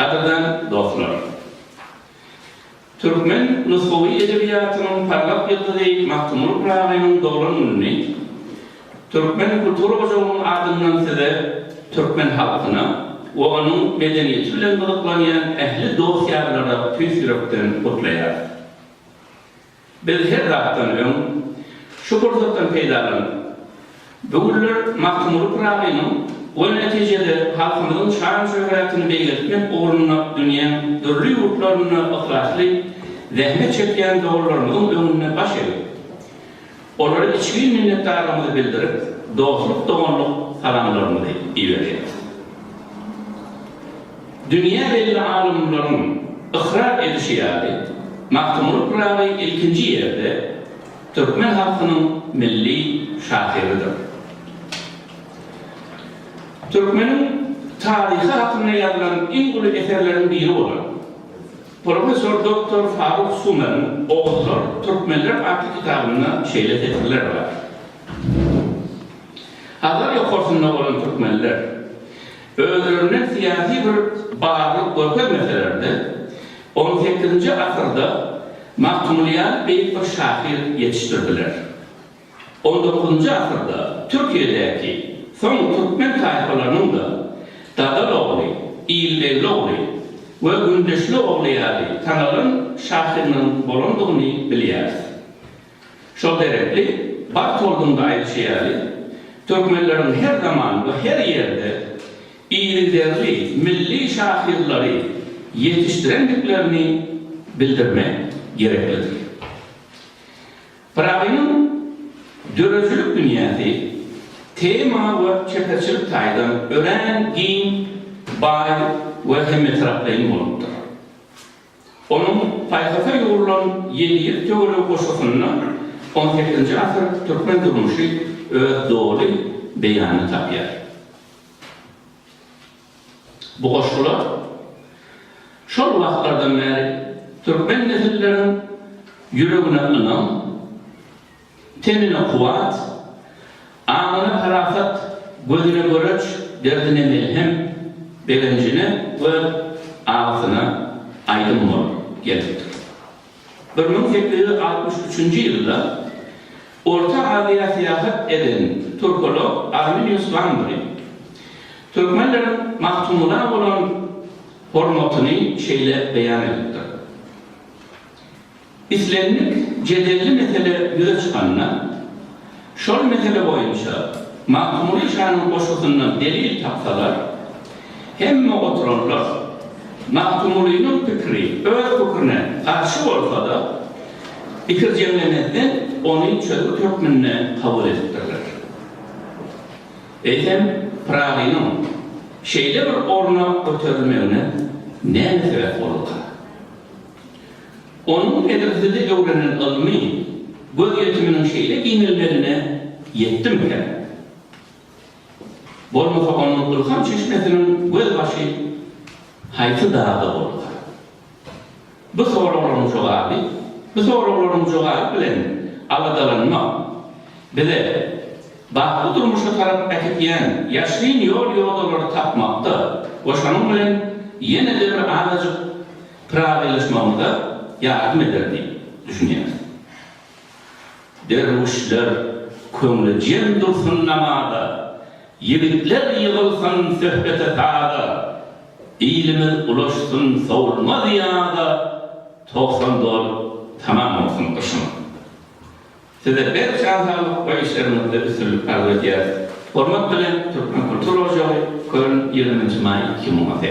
Kadırdan dostlar. Türkmen nuskuvi edebiyatının parlak yıldızı Mahtumur Pırağı'nın doğru ünlü, Türkmen Kültür Ocağı'nın adından size Türkmen halkına ve onun medeniyetiyle kılıklayan ehli dosyalara tüysürükten kutlayar. Biz her taraftan ön, şu fırsattan peydalan, bugünler Mahtumur Pırağı'nın o neticede halkımızın şan şöhretini belirtmek uğruna dünyanın türlü yurtlarına ıhlaslı zahmet çeken doğrularımızın önüne baş edip, onlara içki minnettarlığımızı bildirip, dostluk doğruluk salamlarımızı ilerleyeceğiz. Dünya belli alimlerin ıhrar edişiyali, Mahtumur Pırağı ilkinci yerde Türkmen halkının milli şahiridir. Türkmenin tarihi hakkında yazılan en ulu eserlerin biri olan Profesör Doktor Faruk Sumer'in Oğuzlar Türkmenler adlı kitabına şeyle tetirler var. Hazar yokursunda olan Türkmenler özlerinin siyasi bir bağlılık görken meselelerde 18. asırda Mahtumuliyat Beyik bir şahir yetiştirdiler. 19. asırda Türkiye'deki son Türkmen tayfalarının da Dadaloğlu, İllioğlu ve Gündeşlioğlu yani tanılan şahirinin bulunduğunu biliyoruz. Şu derece Bartol'un ayrışıyali Türkmenlerin her zaman ve her yerde iyiliklerli milli şahirleri yetiştirendiklerini bildirmek gereklidir. Pırağı'nın döröcülük dünyası tema ve çeperçilik taydan ölen, giyin, bay ve hemmetraplayın olundur. Onun fayhafa yoğurulan yeni teori koşusundan 18. asır Türkmen durmuşu öz doğru beyanı tapıyar. Bu koşular şol vaxtlardan beri Türkmen nesillerin yüreğine ınan, tenine kuvvet, anına parafat, gözüne görüş, derdine melhem, begencine ve ağzına aydın mor geliptir. 1863 yılda Orta Asya'ya seyahat eden Türkolog Arminius Landry, Türkmenlerin Mahtumula olan hormatını şeyle beyan ettir. İslamlık cedelli mesele yüze çıkanına, şol mesele boyunca Mahtumuli şanın koşusundan delil tapsalar, hem oturanlar Mahtumuli'nin fikri, öz fikrine karşı olsa da fikir cemlemezden onun çözü hükmünne kabul ettirler. Eylem Pırağı'nın şeyle bir orna götürülmeğine ne sebep olur? Onun edresinde öğrenen ilmi göz yetiminin şeyle giyinilmelerine yetti mi? Bolmasa onun ılham çeşmesinin göz başı haytı dağda olur. Bu soruların cevabı bilen aladalanma bize baklı durmuşa taraf ekiyen yaşlıyın yolları tapmakta ve şunun bilen yine de bir ağacık pırağılışmamıza yardım ederdi düşünüyoruz. Dervişler kömle cem dursun namada, yigitler yığılsın sohbete sağda, İlimiz ulaşsın savurma ziyada, 90 dolar tamam olsun kışın. Size bir şansallık ve işlerimizde bir sürü arzu edeceğiz. Hormat bilen Türkmen Kültür Ocağı, Köln 20. May 2018.